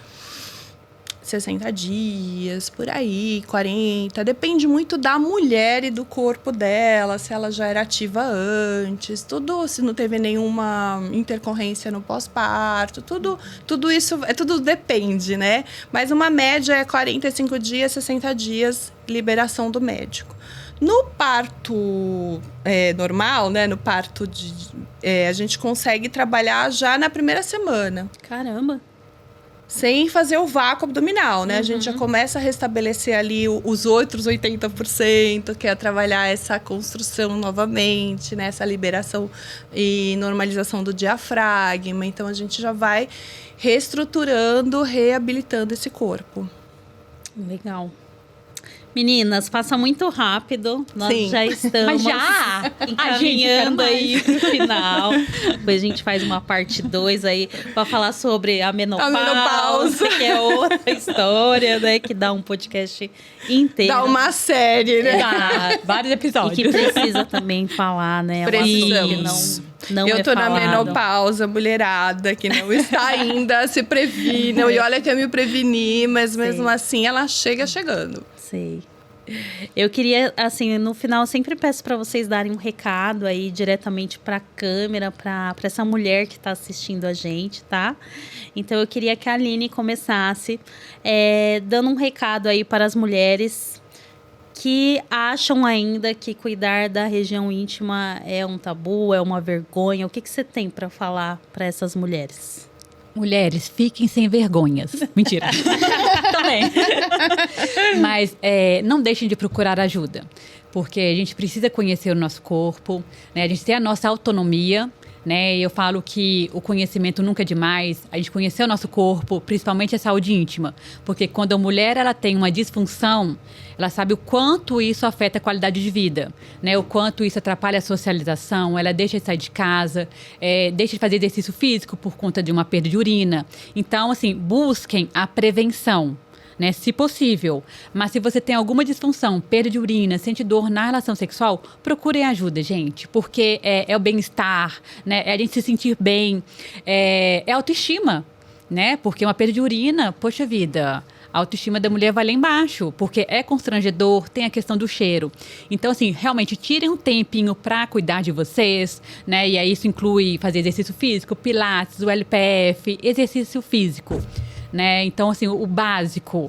60 dias, por aí, 40. Depende muito da mulher e do corpo dela, se ela já era ativa antes, tudo, se não teve nenhuma intercorrência no pós-parto, tudo isso, tudo depende, né? Mas uma média é 45 dias, 60 dias, liberação do médico. No parto normal, né? No parto a gente consegue trabalhar já na primeira semana. Caramba! Sem fazer o vácuo abdominal, né? A gente já começa a restabelecer ali os outros 80%, que é trabalhar essa construção novamente, né? Essa liberação e normalização do diafragma. Então, a gente já vai reestruturando, reabilitando esse corpo. Legal. Meninas, passa muito rápido. Nós Sim. já estamos Mas já? encaminhando Ai, aí pro final. Depois a gente faz uma parte 2 aí pra falar sobre a menopausa, que é outra história, né? Que dá um podcast inteiro. Dá uma série, né? Tá, vários E episódios. que precisa também falar, né? É um assunto Precisamos. que não Eu é tô na falado. menopausa, mulherada, que não está ainda, se previnam. E olha que eu me preveni, mas mesmo assim ela chega chegando. Sei. Eu queria, assim, no final, eu sempre peço para vocês darem um recado aí diretamente para a câmera, para essa mulher que está assistindo a gente, tá? Então, eu queria que a Aline começasse dando um recado aí para as mulheres que acham ainda que cuidar da região íntima é um tabu, é uma vergonha. O que você tem para falar para essas mulheres? Mulheres, fiquem sem vergonhas. Mentira. Também. Mas não deixem de procurar ajuda. Porque a gente precisa conhecer o nosso corpo, né? A gente tem a nossa autonomia, né? E eu falo que o conhecimento nunca é demais. A gente conhecer o nosso corpo, principalmente a saúde íntima. Porque quando a mulher ela tem uma disfunção, ela sabe o quanto isso afeta a qualidade de vida, né? O quanto isso atrapalha a socialização, ela deixa de sair de casa, deixa de fazer exercício físico por conta de uma perda de urina. Então, assim, busquem a prevenção, né, se possível. Mas se você tem alguma disfunção, perda de urina, sente dor na relação sexual, procurem ajuda, gente. Porque é o bem-estar, né? É a gente se sentir bem. É autoestima, né? Porque uma perda de urina, poxa vida, a autoestima da mulher vai lá embaixo. Porque é constrangedor, tem a questão do cheiro. Então, assim, realmente, tirem um tempinho para cuidar de vocês, né? E aí isso inclui fazer exercício físico, pilates, o LPF, exercício físico. Né? Então, assim, o básico,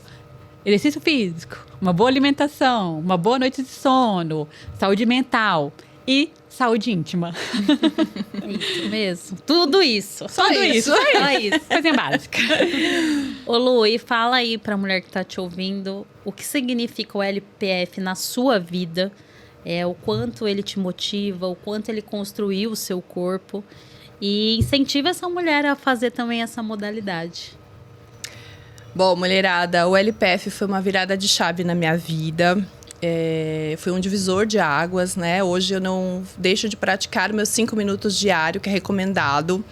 exercício físico, uma boa alimentação, uma boa noite de sono, saúde mental e saúde íntima. Isso mesmo. Tudo isso. Tudo isso. Só isso. Coisinha básica. Ô Lu, e fala aí pra mulher que tá te ouvindo, o que significa o LPF na sua vida, o quanto ele te motiva, o quanto ele construiu o seu corpo e incentiva essa mulher a fazer também essa modalidade. Bom, mulherada, o LPF foi uma virada de chave na minha vida. Foi um divisor de águas, né? Hoje eu não deixo de praticar meus 5 minutos diário, que é recomendado.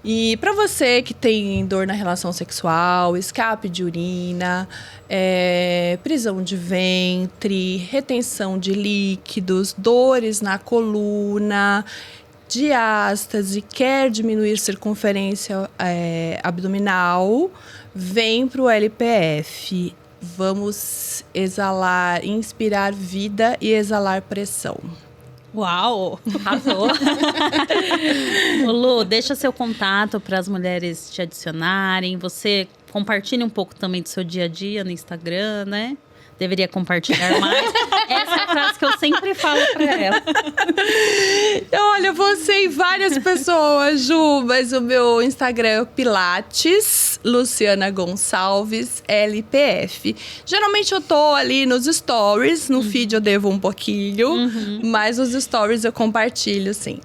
E para você que tem dor na relação sexual, escape de urina, prisão de ventre, retenção de líquidos, dores na coluna, diástase, quer diminuir circunferência abdominal, vem para o LPF. Vamos exalar, inspirar vida e exalar pressão. Uau! Arrasou! Ô Lu, deixa seu contato para as mulheres te adicionarem. Você compartilha um pouco também do seu dia a dia no Instagram, né? Deveria compartilhar mais. Essa é a frase que eu sempre falo pra ela. Olha, você e várias pessoas, Ju, mas o meu Instagram é o Pilates, Luciana Gonçalves, LPF. Geralmente eu tô ali nos stories, no feed eu devo um pouquinho, mas nos stories eu compartilho, sim.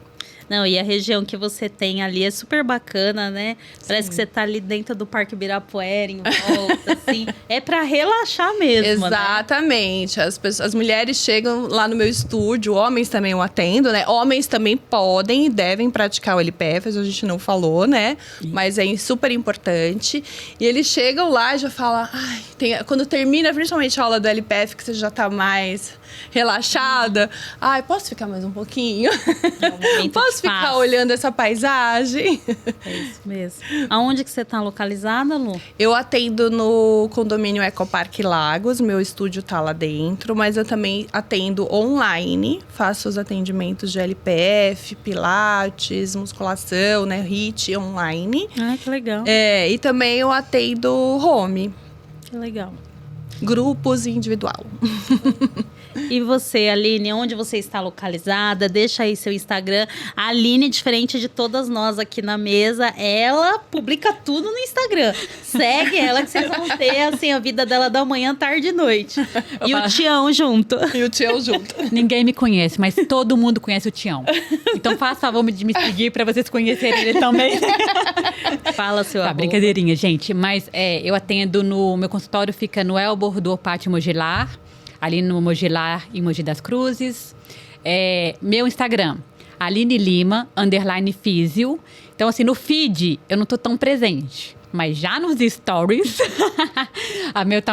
Não, e a região que você tem ali é super bacana, né? Parece que você tá ali dentro do Parque Ibirapuera, em volta, assim. É pra relaxar mesmo, Exatamente. Né? As mulheres chegam lá no meu estúdio, homens também eu atendo, né? Homens também podem e devem praticar o LPF, a gente não falou, né? Mas é super importante. E eles chegam lá e já falam... quando termina, principalmente a aula do LPF, que você já tá mais relaxada. Posso ficar mais um pouquinho? Posso ficar olhando essa paisagem? É isso mesmo. Aonde que você tá localizada, Lu? Eu atendo no condomínio Ecoparque Lagos, meu estúdio tá lá dentro, mas eu também atendo online, faço os atendimentos de LPF, pilates, musculação, né, HIIT online. Que legal. E também eu atendo home. Que legal. Grupos e individual. E você, Aline, onde você está localizada? Deixa aí seu Instagram. A Aline, diferente de todas nós aqui na mesa, ela publica tudo no Instagram. Segue ela que vocês vão ter, assim, a vida dela da manhã, tarde e noite. E o Tião junto. Ninguém me conhece, mas todo mundo conhece o Tião. Então faça favor de me seguir para vocês conhecerem ele também. Fala, seu arroba. Brincadeirinha, gente. Mas eu atendo no... Meu consultório fica no Elbor do Opátio Mogilar. ali no Mogilar e Mogi das Cruzes. Meu Instagram, Aline Lima, _físio. Então, assim, no feed, eu não tô tão presente. Mas já nos stories,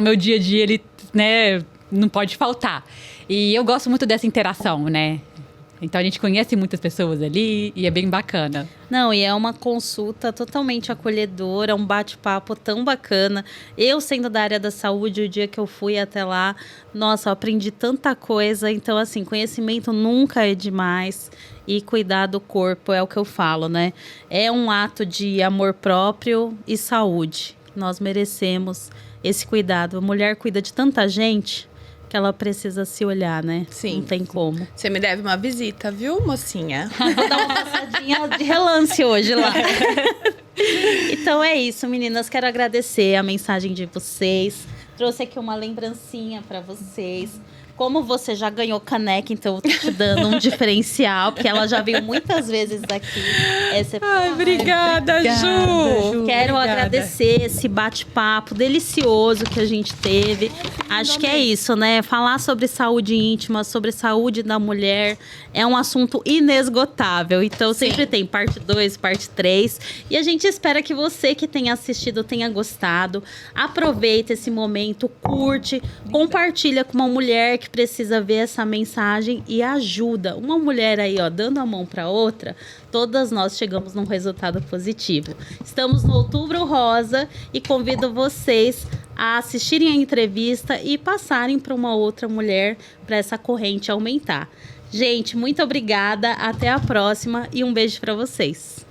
meu dia a dia, ele, né, não pode faltar. E eu gosto muito dessa interação, né? Então, a gente conhece muitas pessoas ali e é bem bacana. Não, e é uma consulta totalmente acolhedora, um bate-papo tão bacana. Eu, sendo da área da saúde, o dia que eu fui até lá, nossa, eu aprendi tanta coisa. Então, assim, conhecimento nunca é demais. E cuidar do corpo é o que eu falo, né? É um ato de amor próprio e saúde. Nós merecemos esse cuidado. A mulher cuida de tanta gente que ela precisa se olhar, né? Sim. Não tem como. Você me deve uma visita, viu, mocinha? Vou dar uma passadinha de relance hoje lá. Então é isso, meninas. Quero agradecer a mensagem de vocês. Trouxe aqui uma lembrancinha para vocês. Como você já ganhou caneca, então eu tô te dando um diferencial, porque ela já veio muitas vezes aqui. Obrigada, Ju. Quero agradecer esse bate-papo delicioso que a gente teve. Acho que é isso, né? Falar sobre saúde íntima, sobre saúde da mulher, é um assunto inesgotável. Então, sempre tem parte 2, parte 3. E a gente espera que você que tenha assistido tenha gostado. Aproveita esse momento, curte, compartilha com uma mulher que precisa ver essa mensagem e ajuda. Uma mulher aí, ó, dando a mão para outra, todas nós chegamos num resultado positivo. Estamos no Outubro Rosa e convido vocês a assistirem a entrevista e passarem para uma outra mulher para essa corrente aumentar. Gente, muito obrigada, até a próxima e um beijo para vocês.